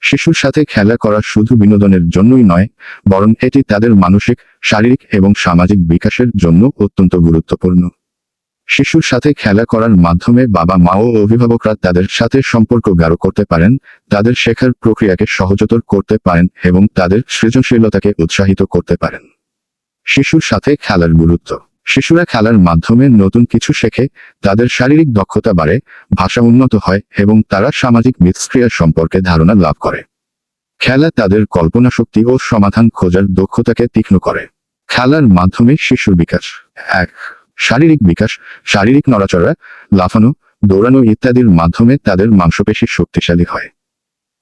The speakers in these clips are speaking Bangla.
শিশুর সাথে খেলা করা শুধু বিনোদনের জন্যই নয়, বরং এটি তাদের মানসিক, শারীরিক এবং সামাজিক বিকাশের জন্য অত্যন্ত গুরুত্বপূর্ণ। শিশুর সাথে খেলা করার মাধ্যমে বাবা-মা ও অভিভাবকরা তাদের সাথে সম্পর্ক গাঢ় করতে পারেন, তাদের শেখার প্রক্রিয়াকে সহজতর করতে পারেন এবং তাদের সৃজনশীলতাকে উৎসাহিত করতে পারেন। শিশুর সাথে খেলার গুরুত্ব। শিশুরা খেলার মাধ্যমে নতুন কিছু শেখে, তাদের শারীরিক দক্ষতা বাড়ে, ভাষা উন্নত হয় এবং তারা সামাজিক মিথস্ক্রিয়া সম্পর্কে ধারণা লাভ করে। খেলা তাদের কল্পনাশক্তি ও সমাধান খোঁজার দক্ষতাকে তীক্ষ্ণ করে। খেলার মাধ্যমে শিশুর বিকাশ। 1. শারীরিক বিকাশ। শারীরিক নড়াচড়া, লাফানো, দৌড়ানো ইত্যাদির মাধ্যমে তাদের মাংসপেশি শক্তিশালী হয়।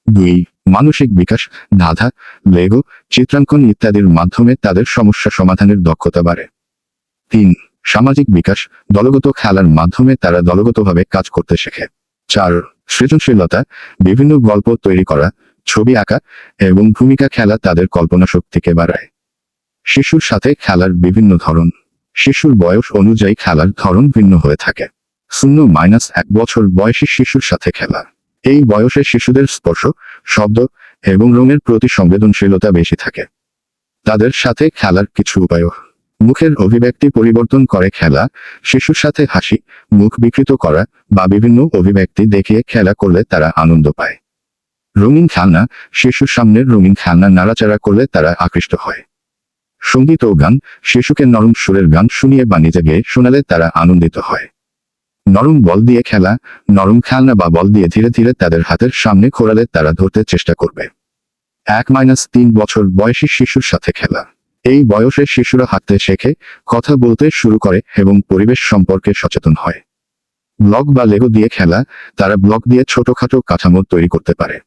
2. মানসিক বিকাশ। ধাঁধা, লেগো, চিত্রাঙ্কন ইত্যাদির মাধ্যমে তাদের সমস্যা সমাধানের দক্ষতা বাড়ে। 3. সামাজিক বিকাশ। দলগত খেলার মাধ্যমে তারা দলগতভাবে কাজ করতে শেখে। 4. সৃজনশীলতা। বিভিন্ন গল্প তৈরি করা, ছবি আঁকা এবং ভূমিকা খেলা তাদের কল্পনা শক্তিকে বাড়ায়। শিশুর সাথে খেলার বিভিন্ন ধরন। শিশুর বয়স অনুযায়ী খেলার ধরন ভিন্ন হয়ে থাকে। 0-1 বছর বয়সী শিশুর সাথে খেলা। এই বয়সে শিশুদের স্পর্শ, শব্দ এবং রঙের প্রতি সংবেদনশীলতা বেশি থাকে। তাদের সাথে খেলার কিছু উপায়। মুখের অভিব্যক্তি পরিবর্তন করে খেলা। শিশুর সাথে হাসি, মুখ বিকৃত করা বা বিভিন্ন অভিব্যক্তি দেখিয়ে খেলা করলে তারা আনন্দ পায়। রঙিন খেলনা। শিশুর সামনের রঙিন খেলনা নাড়াচাড়া করলে তারা আকৃষ্ট হয়। সঙ্গীত ও গান। শিশুকে নরম সুরের গান শুনিয়ে বা নিজে গেয়ে শোনালে তারা আনন্দিত হয়। নরম বল দিয়ে খেলা। নরম খেলনা বা বল দিয়ে ধীরে ধীরে তাদের হাতের সামনে ঘোরালে তারা ধরতে চেষ্টা করবে। 1-3 বছর বয়সী শিশুর সাথে খেলা। এই বয়সে শিশুরা হাঁটতে শেখে, কথা বলতে শুরু করে এবং পরিবেশ সম্পর্কে সচেতন হয়। ব্লক বা লেগো দিয়ে খেলা। তারা ব্লক দিয়ে ছোটখাটো কাঠামো তৈরি করতে পারে।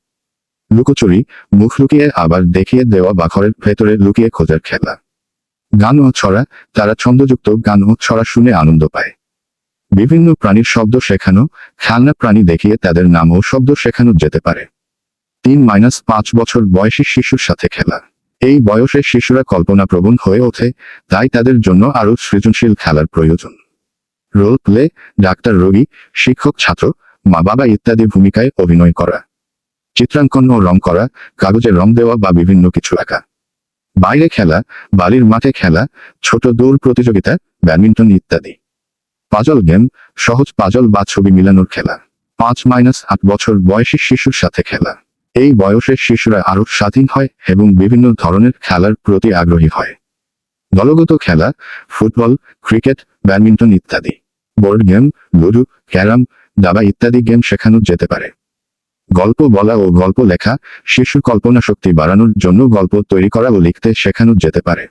লুকোচুরি, মুখ লুকিয়ে আবার দেখিয়ে দেওয়া বা ঘরের ভেতরে লুকিয়ে খোঁজার খেলা। গান ও ছড়া। তারা ছন্দযুক্ত গান ও ছড়া শুনে আনন্দ পায়। বিভিন্ন প্রাণীর শব্দ শেখানো। খেলনা প্রাণী দেখিয়ে তাদের নাম ও শব্দ শেখানো যেতে পারে। 3-5 বছর বয়সী শিশুর সাথে খেলা। এই বয়সে শিশুরা কল্পনাপ্রবণ হয়ে ওঠে, তাই তাদের জন্য আরও সৃজনশীল খেলার প্রয়োজন। Role play. ডাক্তার, রোগী, শিক্ষক, ছাত্র, মা বাবা ইত্যাদি ভূমিকায় অভিনয় করা। চিত্রাঙ্কন ও রং করা, কাগজে রং দেওয়া বা বিভিন্ন কিছু আঁকা। বাইরে খেলা। বাড়ির মাঠে খেলা, ছোট দৌড় প্রতিযোগিতা, ব্যাডমিন্টন ইত্যাদি। Puzzle game. সহজ পাজল বা ছবি মিলানোর খেলা। 5-8 বছর বয়সী শিশুর সাথে খেলা। এই বয়সে শিশুরা আরও স্বাধীন হয় এবং বিভিন্ন ধরনের খেলার প্রতি আগ্রহী হয়। দলগত খেলা। ফুটবল, ক্রিকেট, ব্যাডমিন্টন ইত্যাদি। বোর্ড গেম, লুডো, ক্যারাম, দাবা ইত্যাদি গেম শেখানো যেতে পারে। গল্প বলা ও গল্প লেখা। শিশুর কল্পনা শক্তি বাড়ানোর জন্য গল্প তৈরি করা ও লিখতে শেখানো যেতে পারে।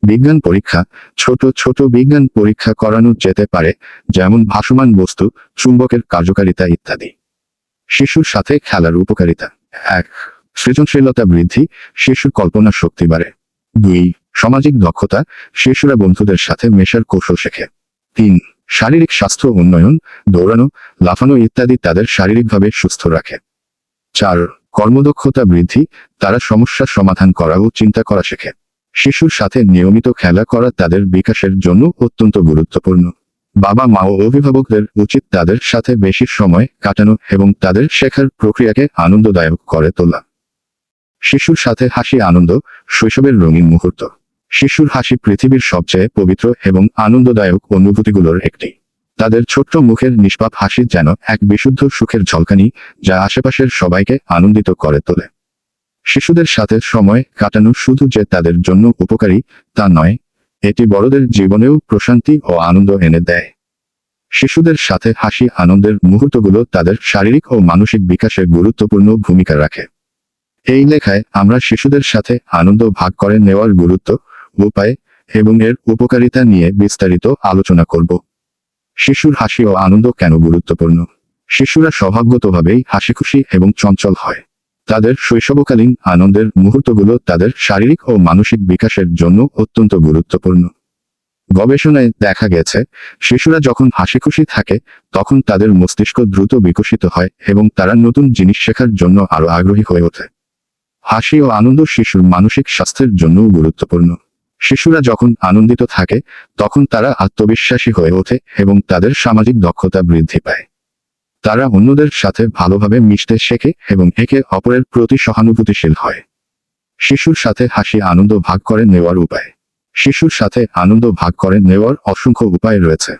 বিজ্ঞান পরীক্ষা। ছোট ছোট বিজ্ঞান পরীক্ষা করানো যেতে পারে, যেমন ভাসমান বস্তু, চুম্বকের কার্যকারিতা ইত্যাদি। শিশুর সাথে খেলার উপকারিতা। 1. সৃজনশীলতা বৃদ্ধি। শিশুর কল্পনা শক্তি বাড়ে। 2. সামাজিক দক্ষতা। শিশুরা বন্ধুদের সাথে মেশার কৌশল শেখে। 3. শারীরিক স্বাস্থ্য উন্নয়ন। দৌড়ানো, লাফানো ইত্যাদি তাদের শারীরিকভাবে সুস্থ রাখে। 4. কর্মদক্ষতা বৃদ্ধি। তারা সমস্যার সমাধান করা ও চিন্তা করা শেখে। শিশুর সাথে নিয়মিত খেলা করা তাদের বিকাশের জন্য অত্যন্ত গুরুত্বপূর্ণ। বাবা-মা ও অভিভাবকদের উচিত তাদের সাথে বেশি সময় কাটানো এবং তাদের শেখার প্রক্রিয়াকে আনন্দদায়ক করে তোলা। শিশুর সাথে হাসি, আনন্দ, শৈশবের রঙিন মুহূর্ত। শিশুর হাসি পৃথিবীর সবচেয়ে পবিত্র এবং আনন্দদায়ক অনুভূতিগুলোর একটি। তাদের ছোট্ট মুখের নিষ্পাপ হাসি যেন এক বিশুদ্ধ সুখের ঝলকানি, যা আশেপাশের সবাইকে আনন্দিত করে তোলে। শিশুদের সাথে সময় কাটানো শুধু যে তাদের জন্য উপকারী তা নয়, এটি বড়দের জীবনেও প্রশান্তি ও আনন্দ এনে দেয়। শিশুদের সাথে হাসি, আনন্দের মুহূর্তগুলো তাদের শারীরিক ও মানসিক বিকাশে গুরুত্বপূর্ণ ভূমিকা রাখে। এই লেখায় আমরা শিশুদের সাথে আনন্দ ভাগ করে নেওয়ার গুরুত্ব, উপায় এবং এর উপকারিতা নিয়ে বিস্তারিত আলোচনা করব। শিশুর হাসি ও আনন্দ কেন গুরুত্বপূর্ণ? শিশুরা স্বভাবগতভাবেই হাসিখুশি এবং চঞ্চল হয়। তাদের শৈশবকালীন আনন্দের মুহূর্তগুলো তাদের শারীরিক ও মানসিক বিকাশের জন্য অত্যন্ত গুরুত্বপূর্ণ। গবেষণায় দেখা গেছে, শিশুরা যখন হাসিখুশি থাকে তখন তাদের মস্তিষ্ক দ্রুত বিকশিত হয় এবং তারা নতুন জিনিস শেখার জন্য আরও আগ্রহী হয়ে ওঠে। হাসি ও আনন্দ শিশুর মানসিক স্বাস্থ্যের জন্যও গুরুত্বপূর্ণ। শিশুরা যখন আনন্দিত থাকে তখন তারা আত্মবিশ্বাসী হয়ে ওঠে এবং তাদের সামাজিক দক্ষতা বৃদ্ধি পায়। তারা অন্যদের সাথে ভালোভাবে মিশতে শেখে এবং একে অপরের প্রতি সহানুভূতিশীল হয়। শিশুর সাথে হাসি আনন্দ ভাগ করে নেওয়ার উপায়। শিশুর সাথে আনন্দ ভাগ করে নেওয়ার অসংখ্য উপায় রয়েছে।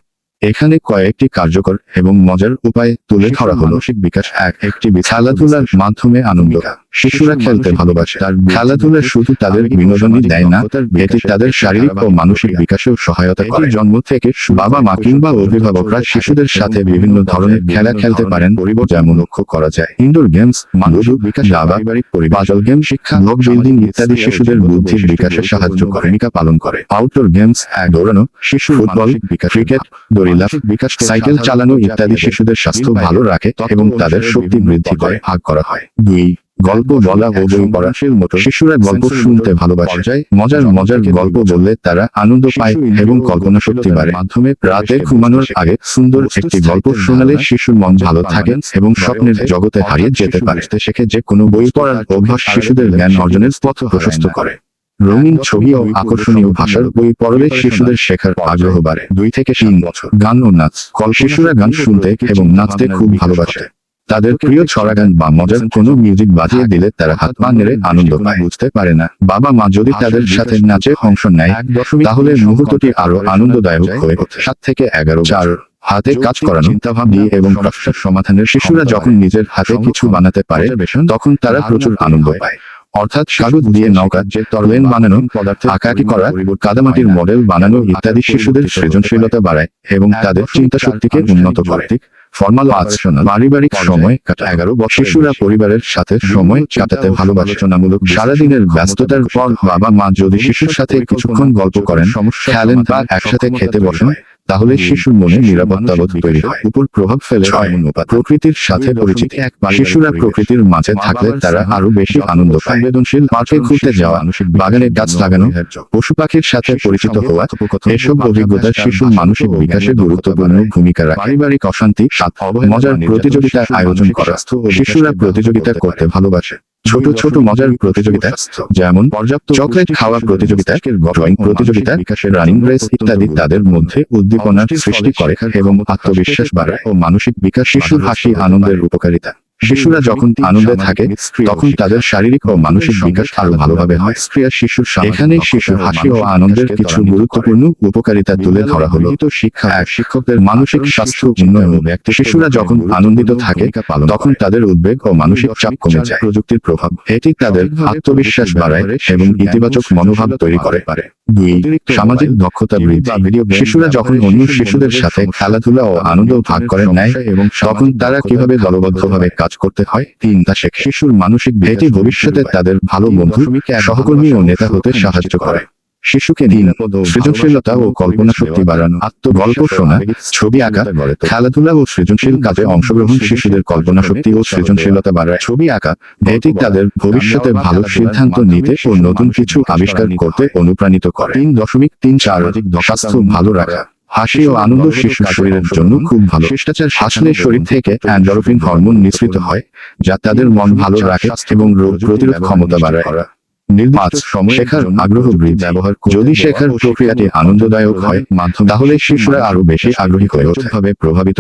এখানে কয়েকটি কার্যকর এবং মজার উপায় তুলে ধরা হলো। মানসিক বিকাশ একটি খেলাধুলার মাধ্যমে আনন্দ। শিশুরা খেলতে ভালোবাসে। খেলাধুলা শুধু তাদের বিনোদনই দেয় না, এটি তাদের শারীরিক ও মানসিক বিকাশেও সহায়তা করে। জন্ম থেকে বাবা মা কিংবা অভিভাবকরা শিশুদের সাথে বিভিন্ন ধরনের খেলা খেলতে পারেন, যেমন লক্ষ্য করা যায় ইনডোর গেমস, মানসিক বিকাশ, পারিবারিক পাজল গেম, শিক্ষা, ব্লক বিল্ডিং ইত্যাদি শিশুদের বুদ্ধির বিকাশে সাহায্য করে। ভূমিকা পালন করে আউটডোর গেমস, দৌড়ানো, শিশু ফুটবল, ক্রিকেট, দড়িলাফ, বিকাশ, সাইকেল চালানো ইত্যাদি শিশুদের স্বাস্থ্য ভালো রাখে এবং তাদের শক্তি বৃদ্ধি করে। ভাগ করা হয়। 2. গল্প বলা ও বই পড়া। শিশুরা গল্প শুনতে ভালোবাসে। মজার গল্প বললে তারা আনন্দ পায় এবং কল্পনা শক্তি বাড়ে। মাধ্যমে রাতে ঘুমানোর আগে সুন্দর একটি গল্প শোনালে শিশুর মন ভালো থাকে এবং স্বপ্নের জগতে হারিয়ে যেতে পারে। শেখে যে কোনো বই পড়ার অভ্যাস শিশুদের জ্ঞান অর্জনের পথ প্রশস্ত করে। রঙিন ছবি ও আকর্ষণীয় ভাষার বই পড়লে শিশুদের শেখার আগ্রহ বাড়ে। 2 থেকে 3 বছর। গান ও নাচ। শিশুরা গান শুনতে এবং নাচতে খুব ভালোবাসে। তাদের প্রিয় ছড়া গান বা মজার কোনো মিউজিক বাজিয়ে দিলে তারা হাত পা নেড়ে আনন্দ পায়। বুঝতে পারে না বাবা মা যদি তাদের সাথে নাচে অংশ নেয় তাহলে মুহূর্তটি আরো আনন্দদায়ক হয়ে ওঠে। 7 থেকে 11। 4. হাতে কাজ করানো, চিন্তাভাবনা এবং সমস্যার সমাধানের। শিশুরা যখন নিজের হাতে কিছু বানাতে পারে তখন তারা প্রচুর আনন্দ পায়। অর্থাৎ কাগজ দিয়ে নৌকা, ট্রেন বানানো, আঁকাআঁকি করা, কাদামাটির মডেল বানানো ইত্যাদি শিশুদের সৃজনশীলতা বাড়ায় এবং তাদের চিন্তা শক্তিকে উন্নত করে। ফর্মাল আচরণ, পারিবারিক সময় কাটা। 11 বছর। শিশুরা পরিবারের সাথে সময় কাটাতে ভালোবাসে। রচনামূলক। সারাদিনের ব্যস্ততার পর বাবা মা যদি শিশুর সাথে কিছুক্ষণ গল্প করেন, খেলেন বা একসাথে খেতে বসেন তাহলে শিশুর মনে নিরাপত্তাবোধ তৈরি হয়। উপর প্রভাব ফেলে প্রকৃতির সাথে পরিচিতি। শিশুরা প্রকৃতির মাঝে থাকলে তারা আরো বেশি আনন্দ পায়। সংবেদনশীল। পার্কে ঘুরতে যাওয়া, বাগানে গাছ লাগানো, পশু পাখির সাথে পরিচিত হওয়া, এসব অভিজ্ঞতা শিশুর মানসিক বিকাশে গুরুত্বপূর্ণ ভূমিকা রাখে। পারিবারিক অশান্তি। 7. মজার প্রতিযোগিতার আয়োজন করা। শিশুরা প্রতিযোগিতা করতে ভালোবাসে। ছোট মজার প্রতিযোগিতা যেমন চকলেট খাওয়া প্রতিযোগিতা, ড্রয়িং প্রতিযোগিতা, রানিং রেস ইত্যাদি তাদের মধ্যে উদ্দীপনার সৃষ্টি করে এবং আত্মবিশ্বাস বাড়ায় ও মানসিক বিকাশ। শিশুর হাসি আনন্দের উপকারিতা। শিশুরা যখন আনন্দে থাকে তখন তাদের শারীরিক ও মানসিক বিকাশ আরো ভালোভাবে হয়। শিশুর এখানে শিশুর হাসি ও আনন্দের কিছু গুরুত্বপূর্ণ উপকারিতা তুলে ধরা হলো। শিক্ষা। শিক্ষকদের মানসিক স্বাস্থ্য উন্নয়ন। শিশুরা যখন আনন্দিত থাকে তখন তাদের উদ্বেগ ও মানসিক চাপ কমে যায়। প্রযুক্তির প্রভাব। এটি তাদের আত্মবিশ্বাস বাড়ায় এবং ইতিবাচক মনোভাব তৈরি করে। 2. সামাজিক দক্ষতা বৃদ্ধি। শিশুরা যখন অন্য শিশুদের সাথে খেলাধুলা ও আনন্দ ভাগ করে নেয় এবং তখন তারা কিভাবে দলবদ্ধভাবে কাজ করতে হয় তা শেখে। শিশুর মানসিক এটি ভবিষ্যতে তাদের ভালো বন্ধু, সহকর্মী ও নেতা হতে সাহায্য করে। শিশুকে সৃজনশীলতা ও কল্পনা শক্তি বাড়ানো। গল্প শোনা, ছবি আঁকা, খেলাধুলা ও সৃজনশীল কাজে অংশগ্রহণ শিশুদের কল্পনা শক্তি ও সৃজনশীলতা বাড়ায়। ছবি আঁকা এটি তাদের ভবিষ্যতে ভালো সিদ্ধান্ত নিতে ও নতুন কিছু আবিষ্কার করতে অনুপ্রাণিত করে। 3.34 স্বাস্থ্য ভালো রাখা। হাসি ও আনন্দ শিশুর শরীরের জন্য খুব ভালো। শিষ্টাচার। হাসলে শরীর থেকে এন্ডোরফিন হরমোন নিঃসৃত হয় যা তাদের মন ভালো রাখে এবং রোগ প্রতিরোধ ক্ষমতা বাড়ায়। শেখার আগ্রহ বৃদ্ধি। যদি শেখার প্রক্রিয়াটি আনন্দদায়ক হয় তাহলে শিশুরা আরো বেশি আগ্রহী হয়ে ওঠে। প্রভাবিত